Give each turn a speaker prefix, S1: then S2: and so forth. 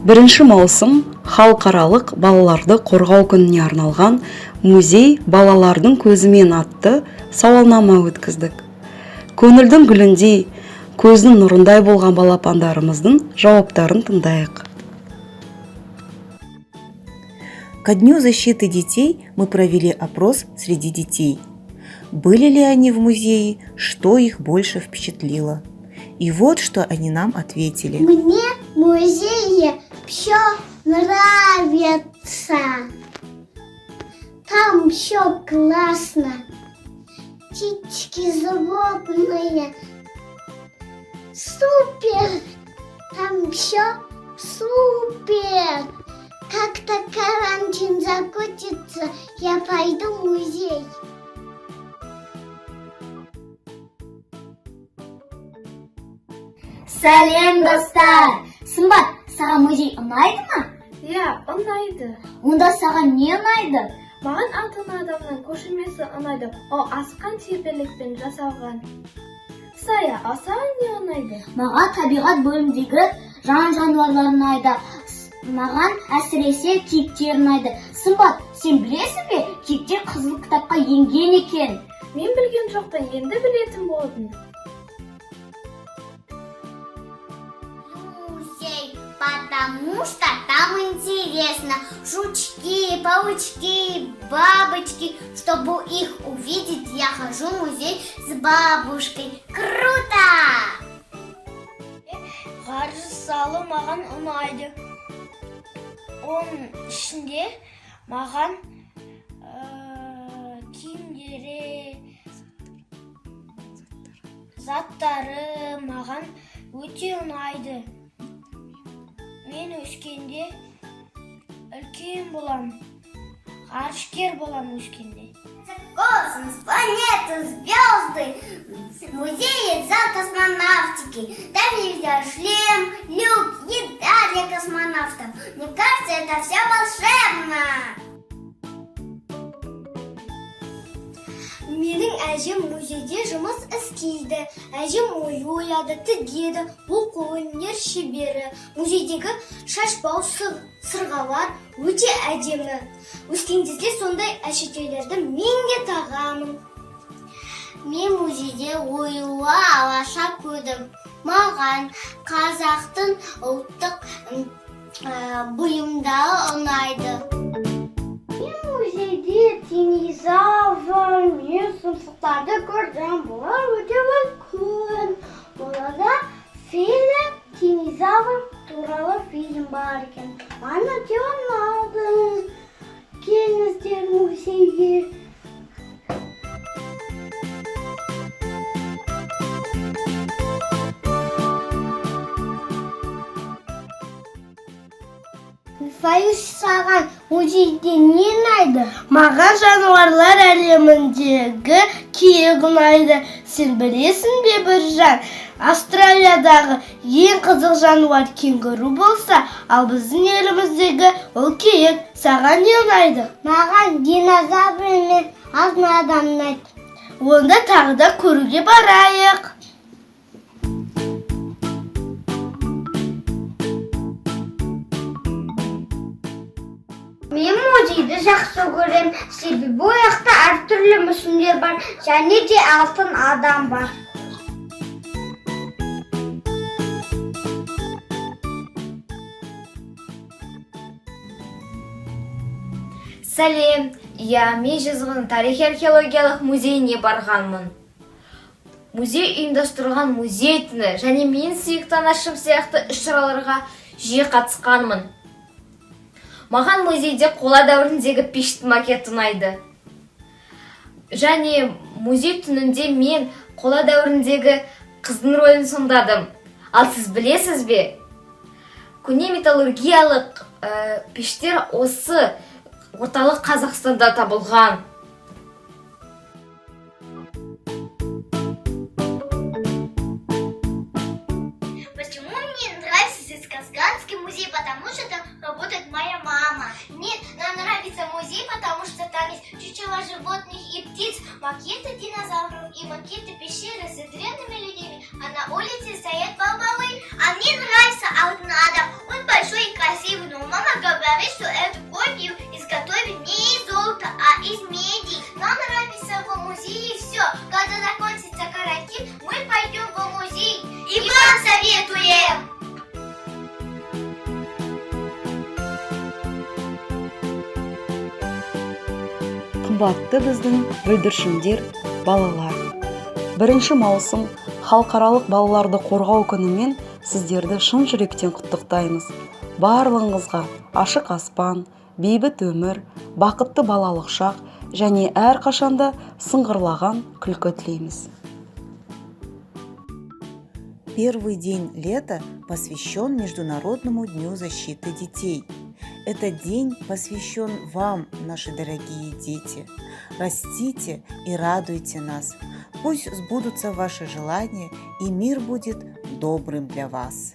S1: 1 маусым халықаралық балаларды қорғау күніне арналған музей балалардың көзімен атты сауалнама өткіздік. Көңілдің гүліндей, көздің нұрындай болған балапандарымыздың жауаптарын тыңдайық.
S2: Ко Дню защиты детей мы провели опрос среди детей. Были ли они в музее, что их больше впечатлило? И вот что они нам ответили.
S3: Мне в музее все нравится. Там все классно. Птички животные. Супер! Там все супер! Как-то карантин закончится, я пойду в музей.
S4: Сәлем, достар! Сымбат, саған музей ұнайды ма?
S5: Иә, ұнайды.
S4: Онда саған не ұнайды?
S5: Маған алтын адамның көшірмесі ұнайды, ол асқан тербелікпен жасалған. Сая, ал саған не ұнайды?
S4: Маған табиғат бөлімдегі жан-жануарлар ұнайды. Маған әсіресе киіктер ұнайды. Сымбат, сен білесің бе, киіктер қызыл кітапқа енген екен?
S5: Мен білген жоқтан енді білетін болдым.
S3: Потому что там интересно. Жучки, паучки, бабочки. Чтобы их увидеть, я хожу в музей с бабушкой. Круто!
S6: Ғарыш залы маған ұнайды. Оның ішінде маған киімдері, заттары маған өте ұнайды. Мен өскенде үлкен болам, ғарышкер болам өскенде.
S3: Космос, планеты, звезды. В музее зал космонавтики. Там нельзя шлем, люк, еда для космонавтов. Мне кажется, это все волшебно.
S6: Менің әжем музейде жұмыс істейді. Әжем ой ойлады, тігеді, ол қолөнер шебері. Музейдегі шашбау сырғалар өте әдемі. Өскен кезде сондай әшекейлерді мен де тағамын.
S3: Мен музейде оюлы алаша көрдім. Маған қазақтың ұлттық бұйымдары ұнайды. Мен музейде динозавр мен сұмсықтарды көрдім. Бұлар өте үлкен. Бұларда фильм динозавр туралы фильм бар екен. Маған өте ұнады. Келіңіздер музейге. Фаюз, саған музейде не ұнайды?
S6: Маған жануарлар әлеміндегі киік ұнайды. Сен білесің бе, Біржан? Австралиядағы ең қызық жануар кенгуру болса, ал біздің еліміздегі ол киік. Саған не ұнайды?
S3: Маған динозавр мен алтын адам ұнайды.
S6: Онда тағы да көруге барайық.
S3: Мен музейді жақсы көрем, себебі бұл жақта әртүрлі мүсіндер бар, және де алтын адам бар.
S7: Сәлем, мен Жезқазған тарихи-археологиялық музейіне барғанмын. Музей ұйымдастырған музей түні және мен сүйікті анашым сияқты іс-шараларға жиі қатысқанмын. Маған музейде қола дәуіріндегі пештің макеті ұнайды. Және музей түнінде мен қола дәуіріндегі қыздың рөлін сомдадым. Ал сіз білесіз бе? Көне металлургиялық пештер осы орталық Қазақстанда табылған.
S3: Почему мне нравится Жезқазганский музей? Потому что там работает моя мама. Нет, нам нравится музей, потому что там есть чучело животных и птиц, макеты динозавров и макеты пещеры с древними людьми. А на улице стоят бабалы. А мне нравится Алтын Адам. Он большой и красивый. советуем!
S1: Қымбатты біздің бүлдіршіндер, балалар. 1 маусым халықаралық балаларды қорғау күнімен сіздерді шын жүректен құттықтаймыз. Барлығыңызға ашық аспан, бейбіт өмір, бақытты балалық шақ және әрқашанда сыңғырлаған күлкі тілейміз.
S2: Первый день лета посвящен Международному дню защиты детей. Этот день посвящен вам, наши дорогие дети. Растите и радуйте нас. Пусть сбудутся ваши желания, и мир будет добрым для вас.